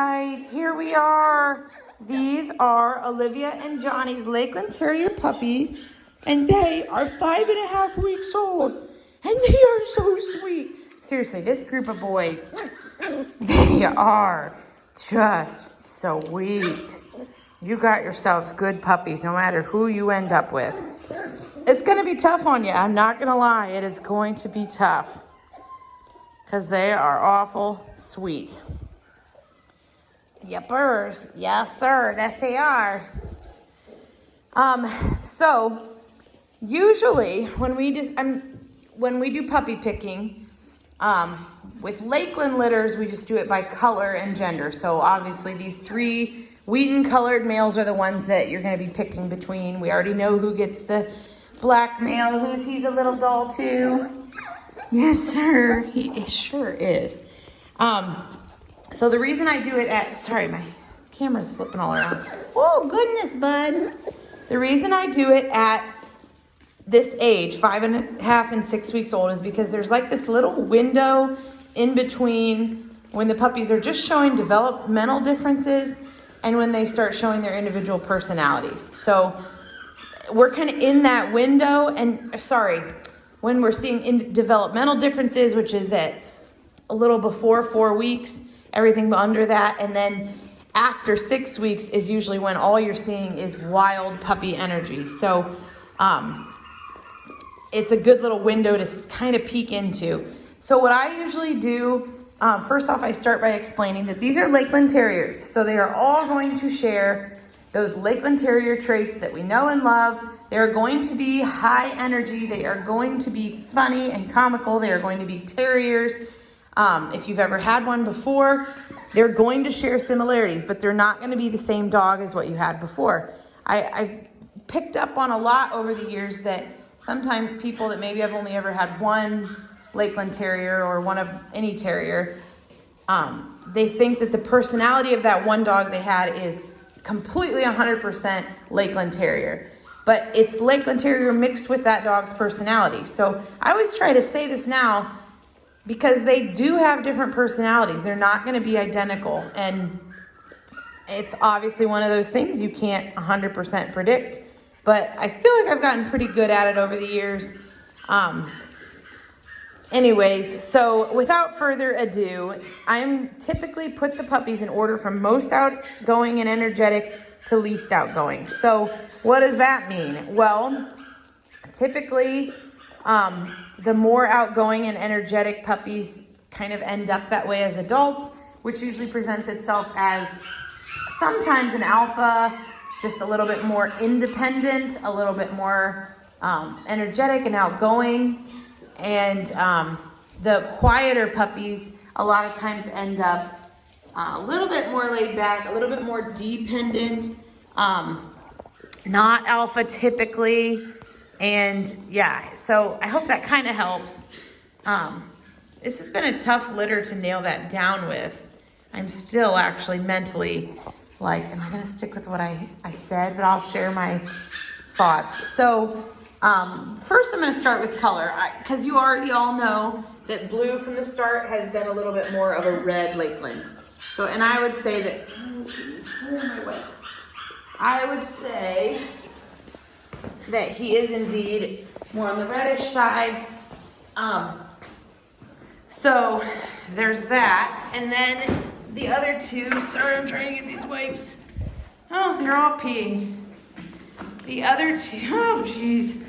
right, here we are. These are Olivia and Johnny's Lakeland Terrier puppies, and they are 5.5 weeks old, and they are so sweet. Seriously, this group of boys, they are just sweet. You got yourselves good puppies, no matter who you end up with. It's going to be tough on you. I'm not going to lie. It is going to be tough because they are awful sweet. Yuppers. Yes, sir. Yes, they are. So usually when we do puppy picking, with Lakeland litters, we just do it by color and gender. So obviously these 3 Wheaton colored males are the ones that you're going to be picking between. We already know who gets the black male. He's a little doll too. Yes, sir. He sure is. So the reason I do it at, sorry, my camera's slipping all around. Oh, goodness, bud. The reason I do it at this age, 5.5 and 6 weeks old, is because there's like this little window in between when the puppies are just showing developmental differences and when they start showing their individual personalities. So we're kind of in that window, and when we're seeing developmental differences, which is at a little before 4 weeks, everything under that, and then after 6 weeks is usually when all you're seeing is wild puppy energy. So it's a good little window to kind of peek into. So what I usually do, first off, I start by explaining that these are Lakeland Terriers. So they are all going to share those Lakeland Terrier traits that we know and love. They're going to be high energy. They are going to be funny and comical. They are going to be terriers. If you've ever had one before, they're going to share similarities, but they're not going to be the same dog as what you had before. I've picked up on a lot over the years that sometimes people that maybe have only ever had one Lakeland Terrier or one of any terrier, they think that the personality of that one dog they had is completely 100% Lakeland Terrier. But it's Lakeland Terrier mixed with that dog's personality. So I always try to say this now because they do have different personalities. They're not going to be identical. And it's obviously one of those things you can't 100% predict. But I feel like I've gotten pretty good at it over the years. Anyways, so without further ado, I'm typically put the puppies in order from most outgoing and energetic to least outgoing. So what does that mean? Well, typically, the more outgoing and energetic puppies kind of end up that way as adults, which usually presents itself as sometimes an alpha, just a little bit more independent, a little bit more energetic and outgoing. And the quieter puppies a lot of times end up a little bit more laid back, a little bit more dependent, not alpha typically. And yeah, so I hope that kind of helps. This has been a tough litter to nail that down with. I'm still actually mentally like, am I going to stick with what I said? But I'll share my thoughts. So first I'm going to start with color, because you already all know that blue from the start has been a little bit more of a red Lakeland. So, and I would say that, where are my wipes? I would say that he is indeed more on the reddish side. So there's that. And then the other two, sorry, I'm trying to get these wipes. Oh, they're all peeing. The other two, oh geez.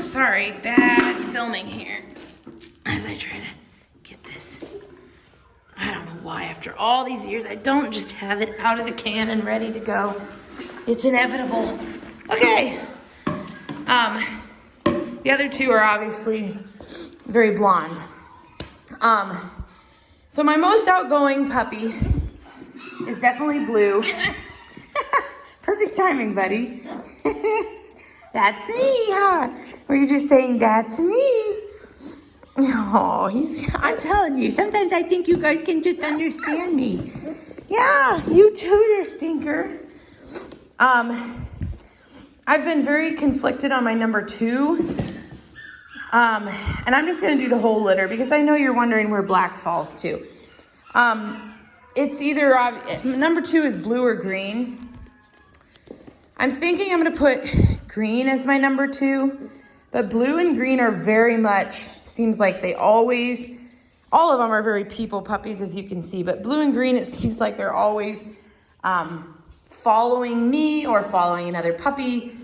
Sorry, bad filming here as I try to get this. I don't know why after all these years I don't just have it out of the can and ready to go. It's inevitable. Okay. The other two are obviously very blonde. So my most outgoing puppy is definitely blue. Perfect timing, buddy. That's me, huh? Were you just saying that's me? Oh, I'm telling you, sometimes I think you guys can just understand me. Yeah, you too, you're a stinker. I've been very conflicted on my number 2. And I'm just going to do the whole litter because I know you're wondering where Black falls to. it's either, number 2 is blue or green. I'm thinking I'm gonna put green as my number 2, but blue and green are very much, seems like they always, all of them are very people puppies, as you can see, but blue and green, it seems like they're always following me or following another puppy.